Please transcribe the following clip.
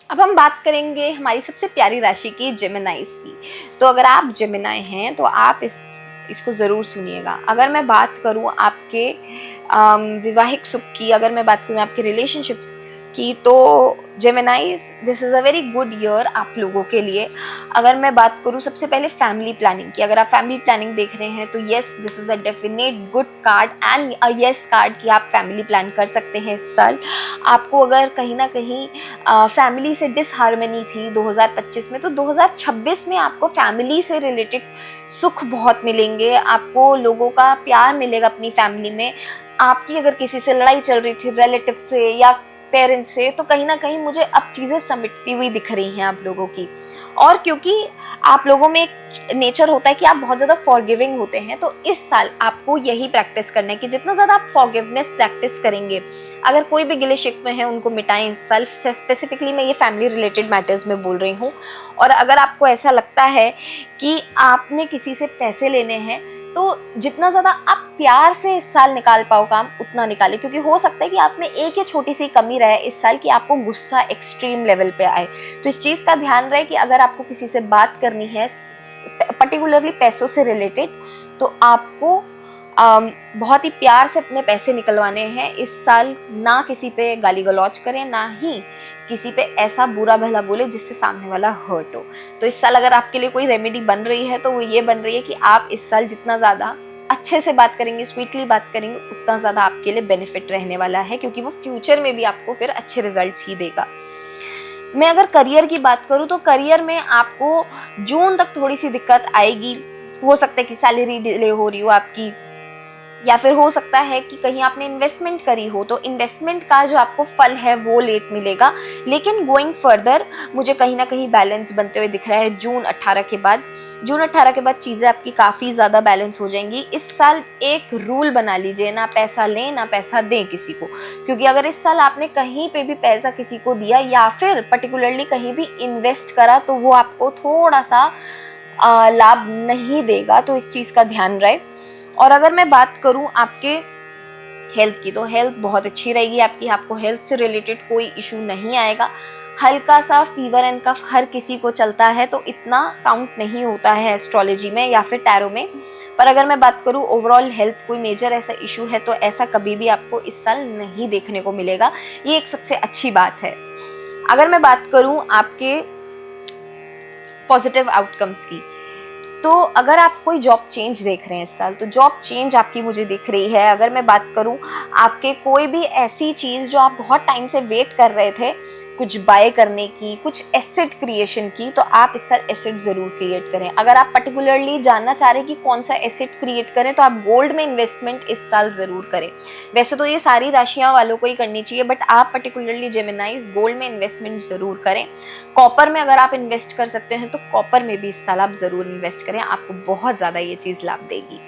अब हम बात करेंगे हमारी सबसे प्यारी राशि की, जेमिनाइज की। तो अगर आप जेमिनाई हैं तो आप इसको ज़रूर सुनिएगा। अगर मैं बात करूँ आपके विवाहिक सुख की, अगर मैं बात करूँ आपके रिलेशनशिप्स की, तो जेमिनाइज, this is a very good year आप लोगों के लिए। अगर मैं बात करूँ सबसे पहले फैमिली प्लानिंग की, अगर आप फैमिली प्लानिंग देख रहे हैं तो yes, this is a definite good card and a yes card कि आप फैमिली प्लान कर सकते हैं इस साल। आपको अगर कहीं ना कहीं फैमिली से डिसहार्मनी थी 2025 में, तो 2026 में आपको फैमिली से रिलेटेड सुख बहुत मिलेंगे, आपको लोगों का प्यार मिलेगा अपनी फैमिली में। आपकी अगर किसी से लड़ाई चल रही थी रिलेटिव से या पेरेंट्स से, तो कहीं ना कहीं मुझे अब चीज़ें समिटती हुई दिख रही हैं आप लोगों की। और क्योंकि आप लोगों में एक नेचर होता है कि आप बहुत ज़्यादा फॉरगिविंग होते हैं, तो इस साल आपको यही प्रैक्टिस करना है कि जितना ज़्यादा आप फॉरगिवनेस प्रैक्टिस करेंगे, अगर कोई भी गिले शिकवे हैं उनको मिटाएं इस साल। स्पेसिफिकली मैं ये फैमिली रिलेटेड मैटर्स में बोल रही हूँ। और अगर आपको ऐसा लगता है कि आपने किसी से पैसे लेने हैं, तो जितना ज़्यादा आप प्यार से इस साल निकाल पाओ काम, उतना निकालें, क्योंकि हो सकता है कि आप में एक ही छोटी सी कमी रहे इस साल कि आपको गुस्सा एक्सट्रीम लेवल पे आए। तो इस चीज़ का ध्यान रहे कि अगर आपको किसी से बात करनी है पर्टिकुलरली पैसों से रिलेटेड, तो आपको बहुत ही प्यार से अपने पैसे निकलवाने हैं इस साल। ना किसी पे गाली गलौज करें, ना ही किसी पे ऐसा बुरा भला बोले जिससे सामने वाला हर्ट हो। तो इस साल अगर आपके लिए कोई रेमेडी बन रही है तो वो ये बन रही है कि आप इस साल जितना ज़्यादा अच्छे से बात करेंगे, स्वीटली बात करेंगे, उतना ज़्यादा आपके लिए बेनिफिट रहने वाला है, क्योंकि वो फ्यूचर में भी आपको फिर अच्छे रिजल्ट्स ही देगा। मैं अगर करियर की बात करूँ तो करियर में आपको जून तक थोड़ी सी दिक्कत आएगी। हो सकता है कि सैलरी डिले हो रही हो आपकी, या फिर हो सकता है कि कहीं आपने इन्वेस्टमेंट करी हो तो इन्वेस्टमेंट का जो आपको फल है वो लेट मिलेगा। लेकिन गोइंग फर्दर मुझे कहीं ना कहीं बैलेंस बनते हुए दिख रहा है जून 18 के बाद। जून 18 के बाद चीज़ें आपकी काफ़ी ज़्यादा बैलेंस हो जाएंगी। इस साल एक रूल बना लीजिए, ना पैसा लें ना पैसा दें किसी को, क्योंकि अगर इस साल आपने कहीं पे भी पैसा किसी को दिया या फिर पर्टिकुलरली कहीं भी इन्वेस्ट करा, तो वो आपको थोड़ा सा लाभ नहीं देगा। तो इस चीज़ का ध्यान रहे। और अगर मैं बात करूं आपके हेल्थ की, तो हेल्थ बहुत अच्छी रहेगी आपकी। आपको हेल्थ से रिलेटेड कोई इशू नहीं आएगा। हल्का सा फीवर एंड कफ हर किसी को चलता है, तो इतना काउंट नहीं होता है एस्ट्रोलॉजी में या फिर टैरो में। पर अगर मैं बात करूं ओवरऑल हेल्थ कोई मेजर ऐसा इशू है, तो ऐसा कभी भी आपको इस साल नहीं देखने को मिलेगा। ये एक सबसे अच्छी बात है। अगर मैं बात करूं आपके पॉजिटिव आउटकम्स की, तो अगर आप कोई जॉब चेंज देख रहे हैं इस साल, तो जॉब चेंज आपकी मुझे दिख रही है। अगर मैं बात करूं आपके कोई भी ऐसी चीज़ जो आप बहुत टाइम से वेट कर रहे थे कुछ बाय करने की, कुछ एसेट क्रिएशन की, तो आप इस साल एसेट ज़रूर क्रिएट करें। अगर आप पर्टिकुलरली जानना चाह रहे हैं कि कौन सा एसेट क्रिएट करें, तो आप गोल्ड में इन्वेस्टमेंट इस साल ज़रूर करें। वैसे तो ये सारी राशियाँ वालों को ही करनी चाहिए, बट आप पर्टिकुलरली जेमिनाइज गोल्ड में इन्वेस्टमेंट ज़रूर करें। कॉपर में अगर आप इन्वेस्ट कर सकते हैं तो कॉपर में भी इस साल आप ज़रूर इन्वेस्ट करें, आपको बहुत ज़्यादा ये चीज़ लाभ देगी।